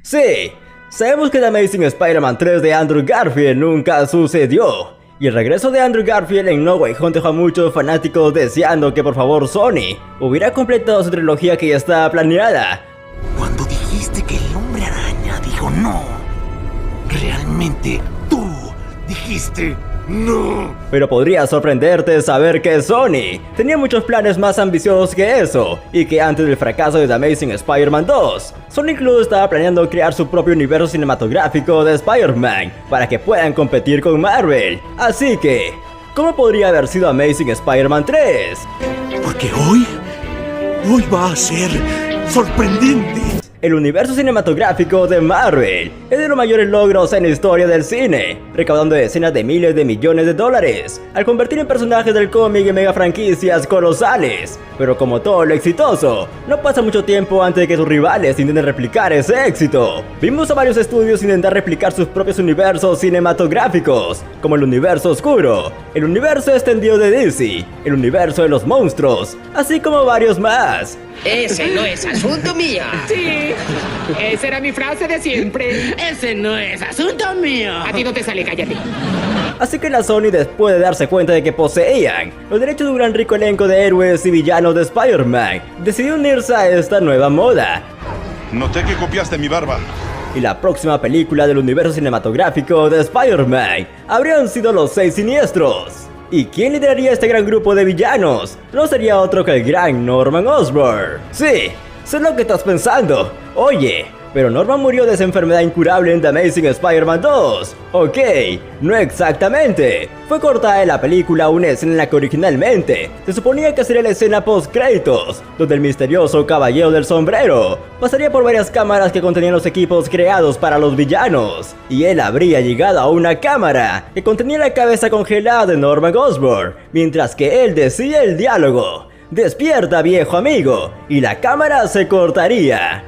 Sí, sabemos que The Amazing Spider-Man 3 de Andrew Garfield nunca sucedió. Y el regreso de Andrew Garfield en No Way Home dejó a muchos fanáticos deseando que por favor Sony hubiera completado su trilogía que ya estaba planeada. Cuando dijiste que el Hombre Araña dijo no, realmente tú dijiste no. Pero podría sorprenderte saber que Sony tenía muchos planes más ambiciosos que eso, y que antes del fracaso de The Amazing Spider-Man 2, Sony incluso estaba planeando crear su propio universo cinematográfico de Spider-Man para que puedan competir con Marvel. Así que, ¿cómo podría haber sido Amazing Spider-Man 3? Porque hoy va a ser sorprendente. El universo cinematográfico de Marvel es de los mayores logros en la historia del cine, recaudando decenas de miles de millones de dólares, al convertir en personajes del cómic en mega franquicias colosales. Pero como todo lo exitoso, no pasa mucho tiempo antes de que sus rivales intenten replicar ese éxito. Vimos a varios estudios intentar replicar sus propios universos cinematográficos, como el universo oscuro, el universo extendido de DC, el universo de los monstruos, así como varios más. Ese no es asunto mío. Sí, esa era mi frase de siempre. Ese no es asunto mío. A ti no te sale, cállate. Así que la Sony, después de darse cuenta de que poseían los derechos de un gran rico elenco de héroes y villanos de Spider-Man, decidió unirse a esta nueva moda. Noté que copiaste mi barba. Y la próxima película del universo cinematográfico de Spider-Man habrían sido Los Seis Siniestros. ¿Y quién lideraría este gran grupo de villanos? No sería otro que el gran Norman Osborn. Sí, sé lo que estás pensando. Oye, pero Norman murió de esa enfermedad incurable en The Amazing Spider-Man 2. Ok, no exactamente. Fue cortada de la película una escena en la que originalmente se suponía que sería la escena post-créditos, donde el misterioso caballero del sombrero pasaría por varias cámaras que contenían los equipos creados para los villanos, y él habría llegado a una cámara que contenía la cabeza congelada de Norman Osborn, mientras que él decía el diálogo: "Despierta, viejo amigo", y la cámara se cortaría.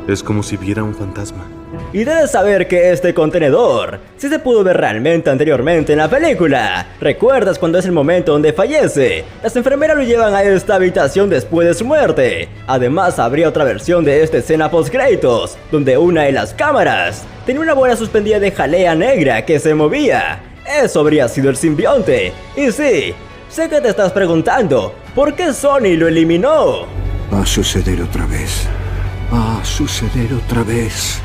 Es como si viera un fantasma. Y debes saber que este contenedor sí se pudo ver realmente anteriormente en la película. ¿Recuerdas cuando es el momento donde fallece? Las enfermeras lo llevan a esta habitación después de su muerte. Además, habría otra versión de esta escena post-créditos, donde una de las cámaras tenía una bola suspendida de jalea negra que se movía. Eso habría sido el simbionte. Y sí, sé que te estás preguntando, ¿por qué Sony lo eliminó? Va a suceder otra vez. Va a suceder otra vez.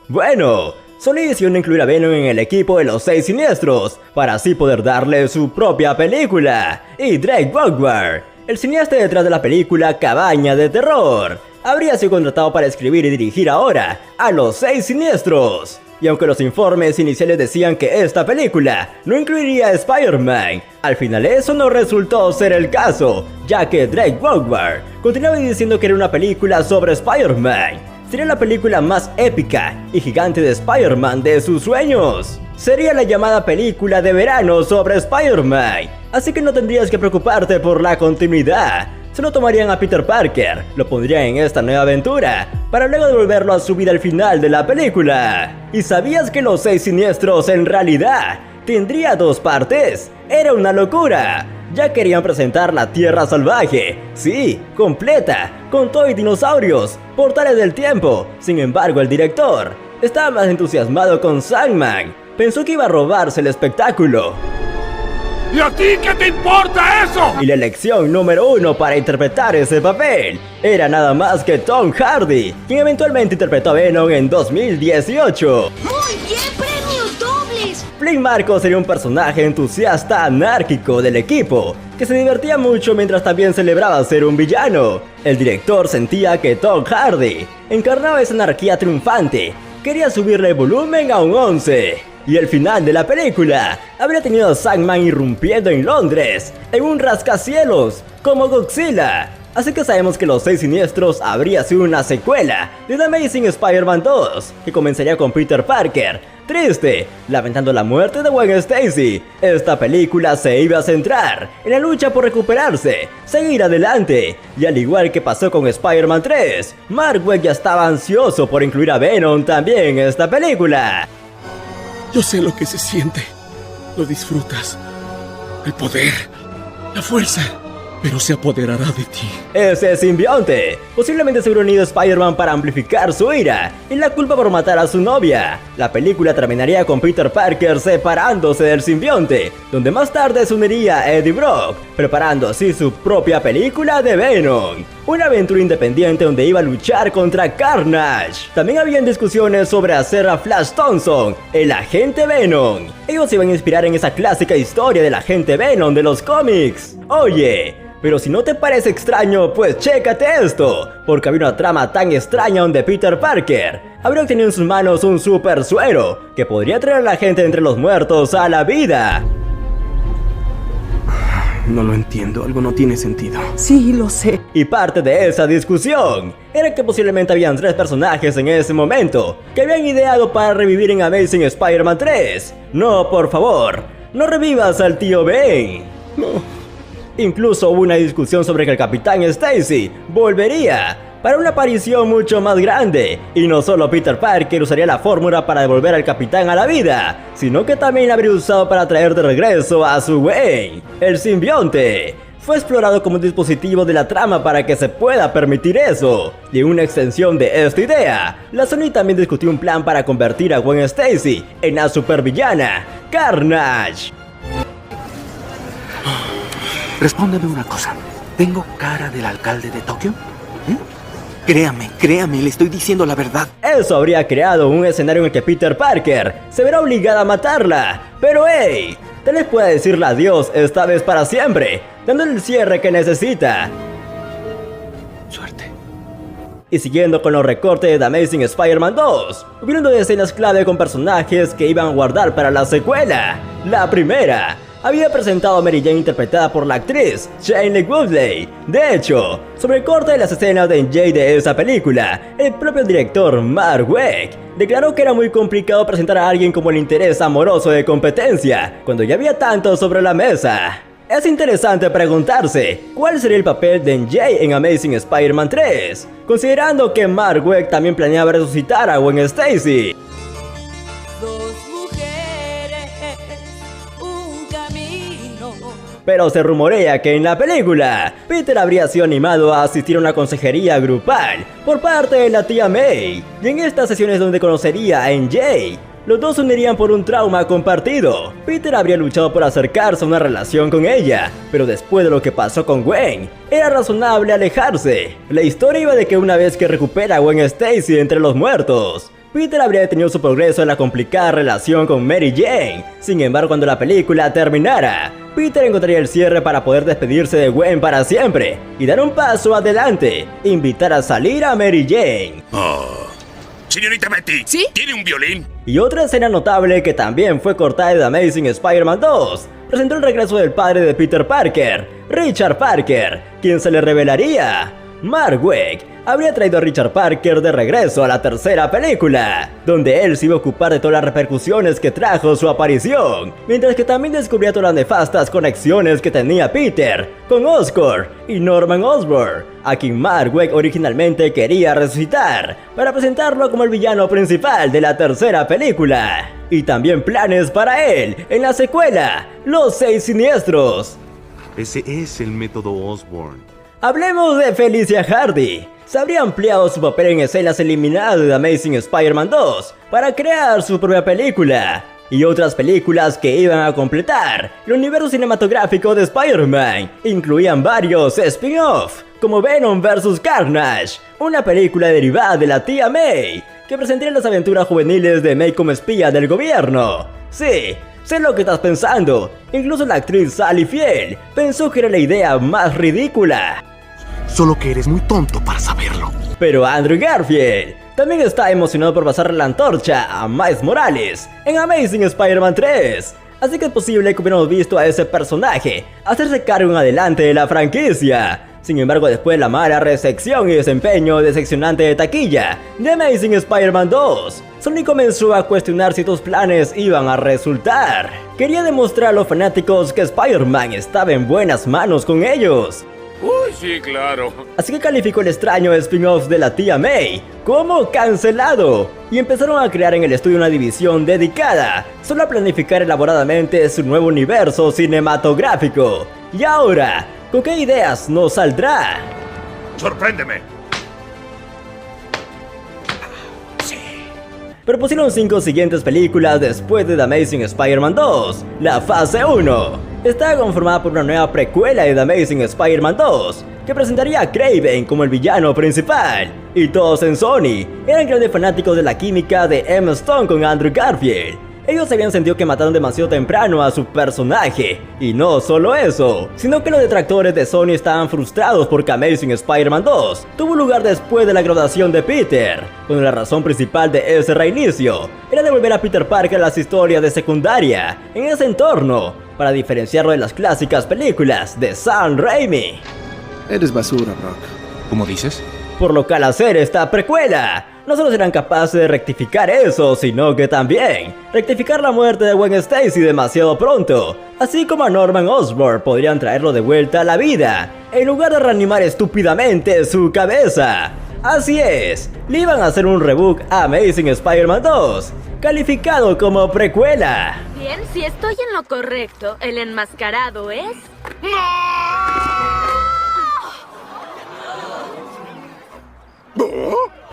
Bueno, Sony decidió incluir a Venom en el equipo de los Seis Siniestros, para así poder darle su propia película. Y Drake Bogward, el cineasta detrás de la película Cabaña de Terror, habría sido contratado para escribir y dirigir ahora a los Seis Siniestros. Y aunque los informes iniciales decían que esta película no incluiría a Spider-Man, al final eso no resultó ser el caso, ya que Drake Bogward continuaba diciendo que era una película sobre Spider-Man. Sería la película más épica y gigante de Spider-Man de sus sueños. Sería la llamada película de verano sobre Spider-Man, así que no tendrías que preocuparte por la continuidad. Solo tomarían a Peter Parker, lo pondrían en esta nueva aventura, para luego devolverlo a su vida al final de la película. ¿Y sabías que Los Seis Siniestros en realidad tendría dos partes? Era una locura. Ya querían presentar la Tierra Salvaje, sí, completa, con todo y dinosaurios, portales del tiempo. Sin embargo, el director estaba más entusiasmado con Sandman. Pensó que iba a robarse el espectáculo. ¿Y a ti qué te importa eso? Y la elección número 1 para interpretar ese papel era nada más que Tom Hardy, quien eventualmente interpretó a Venom en 2018. ¡Muy bien, premios dobles! Flynn Marko sería un personaje entusiasta anárquico del equipo, que se divertía mucho mientras también celebraba ser un villano. El director sentía que Tom Hardy encarnaba esa anarquía triunfante, quería subirle el volumen a un 11. Y el final de la película habría tenido a Sandman irrumpiendo en Londres, en un rascacielos, como Godzilla. Así que sabemos que Los Seis Siniestros habría sido una secuela de The Amazing Spider-Man 2, que comenzaría con Peter Parker, triste, lamentando la muerte de Gwen Stacy. Esta película se iba a centrar en la lucha por recuperarse, seguir adelante, y al igual que pasó con Spider-Man 3, Mark Waid ya estaba ansioso por incluir a Venom también en esta película. Yo sé lo que se siente. Lo disfrutas. El poder, la fuerza, pero se apoderará de ti. Ese simbionte posiblemente se hubiera unido a Spider-Man para amplificar su ira y la culpa por matar a su novia. La película terminaría con Peter Parker separándose del simbionte, donde más tarde se uniría a Eddie Brock, preparando así su propia película de Venom. Una aventura independiente donde iba a luchar contra Carnage. También habían discusiones sobre hacer a Flash Thompson, el agente Venom. Ellos se iban a inspirar en esa clásica historia del agente Venom de los cómics. Oye, pero si no te parece extraño, pues chécate esto, porque había una trama tan extraña donde Peter Parker habría obtenido en sus manos un super suero que podría traer a la gente entre los muertos a la vida. No lo entiendo, algo no tiene sentido. Sí, lo sé. Y parte de esa discusión era que posiblemente habían 3 personajes en ese momento que habían ideado para revivir en Amazing Spider-Man 3. No, por favor, no revivas al tío Ben. No. Incluso hubo una discusión sobre que el Capitán Stacy volvería para una aparición mucho más grande, y no solo Peter Parker usaría la fórmula para devolver al Capitán a la vida, sino que también la habría usado para traer de regreso a su Wayne, el simbionte. Fue explorado como un dispositivo de la trama para que se pueda permitir eso. Y en una extensión de esta idea, la Sony también discutió un plan para convertir a Gwen Stacy en la supervillana Carnage. Respóndeme una cosa. ¿Tengo cara del alcalde de Tokio? Créame, le estoy diciendo la verdad. Eso habría creado un escenario en el que Peter Parker se verá obligado a matarla. Pero hey, tal vez pueda decirle adiós esta vez para siempre, dándole el cierre que necesita. Suerte. Y siguiendo con los recortes de The Amazing Spider-Man 2, hubieron 2 escenas clave con personajes que iban a guardar para la secuela. La primera había presentado a Mary Jane interpretada por la actriz Shailene Woodley. De hecho, sobre el corte de las escenas de MJ de esa película, el propio director Mark Waid declaró que era muy complicado presentar a alguien como el interés amoroso de competencia, cuando ya había tanto sobre la mesa. Es interesante preguntarse, ¿cuál sería el papel de MJ en Amazing Spider-Man 3? Considerando que Mark Waid también planeaba resucitar a Gwen Stacy. Pero se rumorea que en la película, Peter habría sido animado a asistir a una consejería grupal por parte de la tía May. Y en estas sesiones donde conocería a MJ, los dos se unirían por un trauma compartido. Peter habría luchado por acercarse a una relación con ella, pero después de lo que pasó con Gwen, era razonable alejarse. La historia iba de que una vez que recupera a Gwen Stacy entre los muertos, Peter habría detenido su progreso en la complicada relación con Mary Jane. Sin embargo, cuando la película terminara, Peter encontraría el cierre para poder despedirse de Gwen para siempre y dar un paso adelante, invitar a salir a Mary Jane. Señorita Betty, ¿sí? ¿Tiene un violín? Y otra escena notable que también fue cortada de The Amazing Spider-Man 2 presentó el regreso del padre de Peter Parker, Richard Parker, quien se le revelaría. Mark Waid habría traído a Richard Parker de regreso a la tercera película, donde él se iba a ocupar de todas las repercusiones que trajo su aparición, mientras que también descubría todas las nefastas conexiones que tenía Peter con Oscorp y Norman Osborn, a quien Mark Waid originalmente quería resucitar para presentarlo como el villano principal de la tercera película. Y también planes para él en la secuela, Los 6 Siniestros. Ese es el método Osborn. Hablemos de Felicia Hardy. Se habría ampliado su papel en escenas eliminadas de The Amazing Spider-Man 2 para crear su propia película y otras películas que iban a completar el universo cinematográfico de Spider-Man. Incluían varios spin-off, como Venom vs. Carnage, una película derivada de la tía May, que presentaría las aventuras juveniles de May como espía del gobierno. Sí, sé lo que estás pensando. Incluso la actriz Sally Field pensó que era la idea más ridícula. Solo que eres muy tonto para saberlo. Pero Andrew Garfield también está emocionado por pasarle la antorcha a Miles Morales en Amazing Spider-Man 3. Así que es posible que hubiéramos visto a ese personaje hacerse cargo en adelante de la franquicia. Sin embargo, después de la mala recepción y desempeño decepcionante de taquilla de Amazing Spider-Man 2, Sony comenzó a cuestionar si estos planes iban a resultar. Quería demostrar a los fanáticos que Spider-Man estaba en buenas manos con ellos. Uy, sí, claro. Así que calificó el extraño spin-off de la tía May como cancelado, y empezaron a crear en el estudio una división dedicada solo a planificar elaboradamente su nuevo universo cinematográfico. Y ahora, ¿con qué ideas nos saldrá? ¡Sorpréndeme! Propusieron 5 siguientes películas después de The Amazing Spider-Man 2, la fase 1. Está conformada por una nueva precuela de The Amazing Spider-Man 2, que presentaría a Kraven como el villano principal. Y todos en Sony eran grandes fanáticos de la química de Emma Stone con Andrew Garfield. Ellos habían sentido que mataron demasiado temprano a su personaje. Y no solo eso, sino que los detractores de Sony estaban frustrados porque Amazing Spider-Man 2 tuvo lugar después de la graduación de Peter, cuando la razón principal de ese reinicio era devolver a Peter Parker a las historias de secundaria en ese entorno, para diferenciarlo de las clásicas películas de Sam Raimi. Eres basura, Brock. ¿Cómo dices? Por lo que al hacer esta precuela, no solo serán capaces de rectificar eso, sino que también rectificar la muerte de Gwen Stacy demasiado pronto, así como a Norman Osborn podrían traerlo de vuelta a la vida, en lugar de reanimar estúpidamente su cabeza. Así es, le iban a hacer un reboot a Amazing Spider-Man 2, calificado como precuela. Bien, si estoy en lo correcto, el enmascarado es...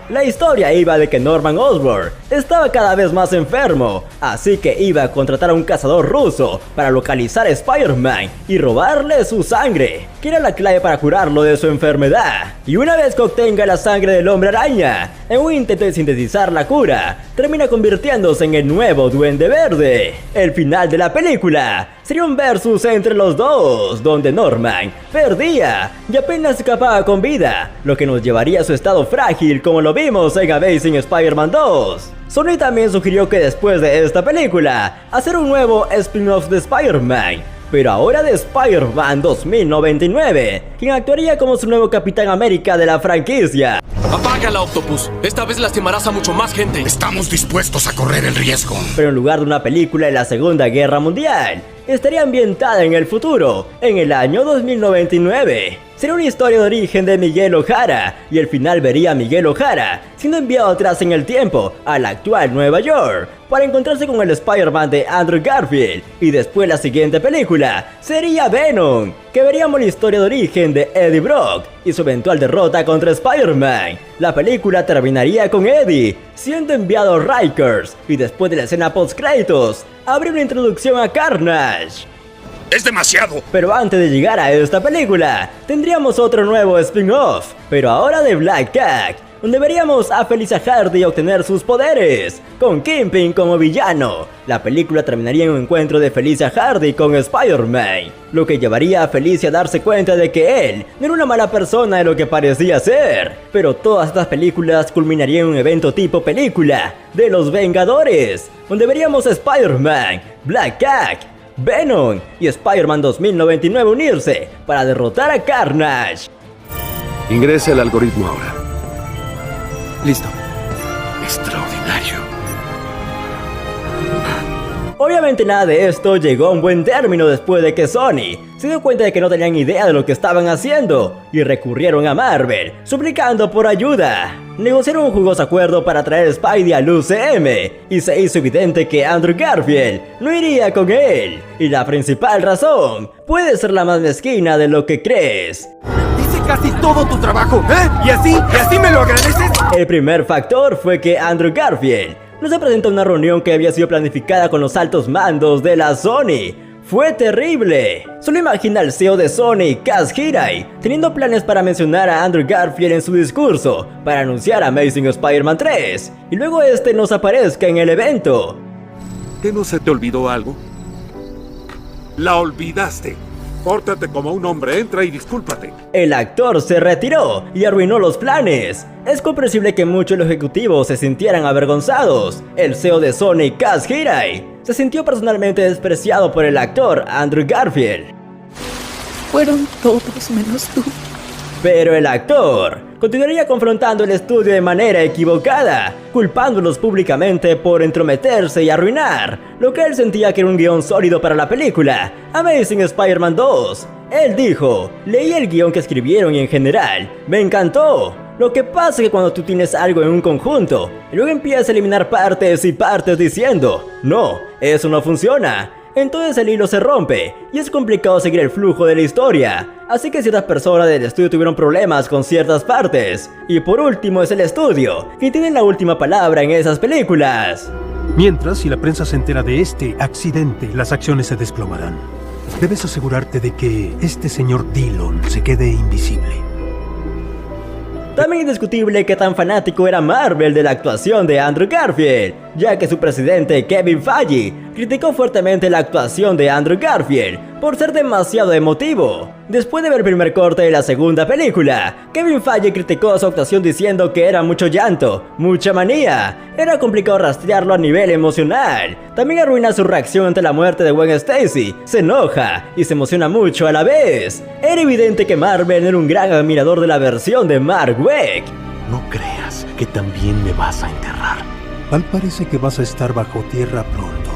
La historia iba de que Norman Osborn estaba cada vez más enfermo, así que iba a contratar a un cazador ruso para localizar a Spider-Man y robarle su sangre, que era la clave para curarlo de su enfermedad. Y una vez que obtenga la sangre del Hombre Araña, en un intento de sintetizar la cura, termina convirtiéndose en el nuevo Duende Verde. El final de la película sería un versus entre los dos, donde Norman perdía y apenas escapaba con vida, lo que nos llevaría a su estado frágil como lo vimos en Amazing Spider-Man 2. Sony también sugirió que después de esta película, hacer un nuevo spin-off de Spider-Man, pero ahora de Spider-Man 2099, quien actuaría como su nuevo Capitán América de la franquicia. ¡Apágala, Octopus! Esta vez lastimarás a mucho más gente. Estamos dispuestos a correr el riesgo. Pero en lugar de una película de la Segunda Guerra Mundial, estaría ambientada en el futuro, en el año 2099. Sería una historia de origen de Miguel O'Hara, y el final vería a Miguel O'Hara siendo enviado atrás en el tiempo, a la actual Nueva York, para encontrarse con el Spider-Man de Andrew Garfield. Y después la siguiente película sería Venom, que veríamos la historia de origen de Eddie Brock y su eventual derrota contra Spider-Man. La película terminaría con Eddie siendo enviado a Rikers, y después de la escena post-créditos, habría una introducción a Carnage. ¡Es demasiado! Pero antes de llegar a esta película, tendríamos otro nuevo spin-off, pero ahora de Black Cat, donde veríamos a Felicia Hardy obtener sus poderes, con Kingpin como villano. La película terminaría en un encuentro de Felicia Hardy con Spider-Man, lo que llevaría a Felicia a darse cuenta de que él no era una mala persona de lo que parecía ser. Pero todas estas películas culminarían en un evento tipo película de los Vengadores, donde veríamos a Spider-Man, Black Cat, Venom y Spider-Man 2099 unirse para derrotar a Carnage. Ingrese el algoritmo ahora. Listo. Extraordinario. Obviamente nada de esto llegó a un buen término después de que Sony se dio cuenta de que no tenían idea de lo que estaban haciendo y recurrieron a Marvel, suplicando por ayuda. Negociaron un jugoso acuerdo para traer a Spidey al UCM y se hizo evidente que Andrew Garfield no iría con él. Y la principal razón puede ser la más mezquina de lo que crees. Casi todo tu trabajo, ¿eh? ¿Y así me lo agradeces? El primer factor fue que Andrew Garfield no se presentó a una reunión que había sido planificada con los altos mandos de la Sony. ¡Fue terrible! Solo imagina al CEO de Sony, Kaz Hirai, teniendo planes para mencionar a Andrew Garfield en su discurso para anunciar Amazing Spider-Man 3, y luego este nos aparezca en el evento. ¿Que no se te olvidó algo? La olvidaste. Pórtate como un hombre, entra y discúlpate. El actor se retiró y arruinó los planes. Es comprensible que muchos de los ejecutivos se sintieran avergonzados. El CEO de Sony, Kaz Hirai, se sintió personalmente despreciado por el actor Andrew Garfield. Fueron todos menos tú. Pero el actor continuaría confrontando el estudio de manera equivocada, culpándolos públicamente por entrometerse y arruinar lo que él sentía que era un guión sólido para la película Amazing Spider-Man 2. Él dijo: leí el guión que escribieron y en general me encantó. Lo que pasa es que cuando tú tienes algo en un conjunto y luego empiezas a eliminar partes y partes diciendo: no, eso no funciona, entonces el hilo se rompe y es complicado seguir el flujo de la historia. así que ciertas personas del estudio tuvieron problemas con ciertas partes. Y por último es el estudio, que tiene la última palabra en esas películas. Mientras, si la prensa se entera de este accidente, las acciones se desplomarán. Debes asegurarte de que este señor Dillon se quede invisible. También es indiscutible que tan fanático era Marvel de la actuación de Andrew Garfield, ya que su presidente Kevin Feige criticó fuertemente la actuación de Andrew Garfield por ser demasiado emotivo. Después de ver el primer corte de la segunda película, Kevin Feige criticó su actuación diciendo que era mucho llanto, mucha manía, era complicado rastrearlo a nivel emocional. También arruina su reacción ante la muerte de Gwen Stacy, se enoja y se emociona mucho a la vez. Era evidente que Marvel era un gran admirador de la versión de Mark Waid. No creas que también me vas a enterrar. Tal parece que vas a estar bajo tierra pronto.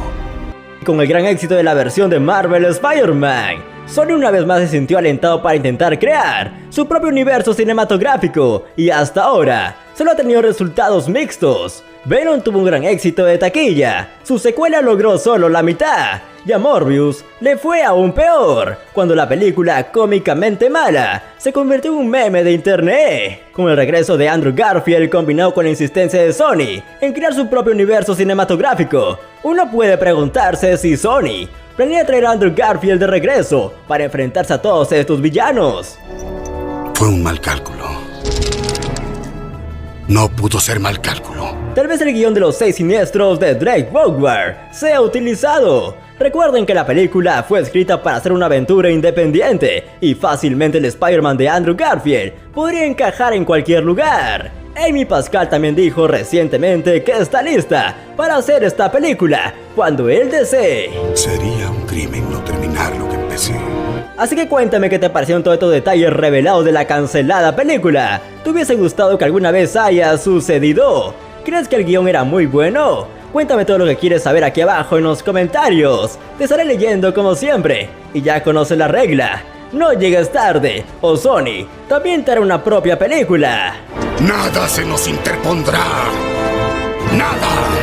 Con el gran éxito de la versión de Marvel Spider-Man, Sony una vez más se sintió alentado para intentar crear su propio universo cinematográfico y hasta ahora solo ha tenido resultados mixtos. Venom tuvo un gran éxito de taquilla, su secuela logró solo la mitad y a Morbius le fue aún peor, cuando la película cómicamente mala se convirtió en un meme de internet. Con el regreso de Andrew Garfield combinado con la insistencia de Sony en crear su propio universo cinematográfico, uno puede preguntarse si Sony planea traer a Andrew Garfield de regreso para enfrentarse a todos estos villanos. Fue un mal cálculo. No pudo ser mal cálculo. Tal vez el guión de los 6 siniestros de Drake Bogward sea utilizado. Recuerden que la película fue escrita para ser una aventura independiente y fácilmente el Spider-Man de Andrew Garfield podría encajar en cualquier lugar. Amy Pascal también dijo recientemente que está lista para hacer esta película cuando él desee. Sería un crimen no terminar lo que empecé. Así que cuéntame qué te parecieron todos estos detalles revelados de la cancelada película. ¿Te hubiese gustado que alguna vez haya sucedido? ¿Crees que el guión era muy bueno? Cuéntame todo lo que quieres saber aquí abajo en los comentarios. Te estaré leyendo como siempre. Y ya conoces la regla. No llegues tarde, o Sony también te hará una propia película. Nada se nos interpondrá. Nada.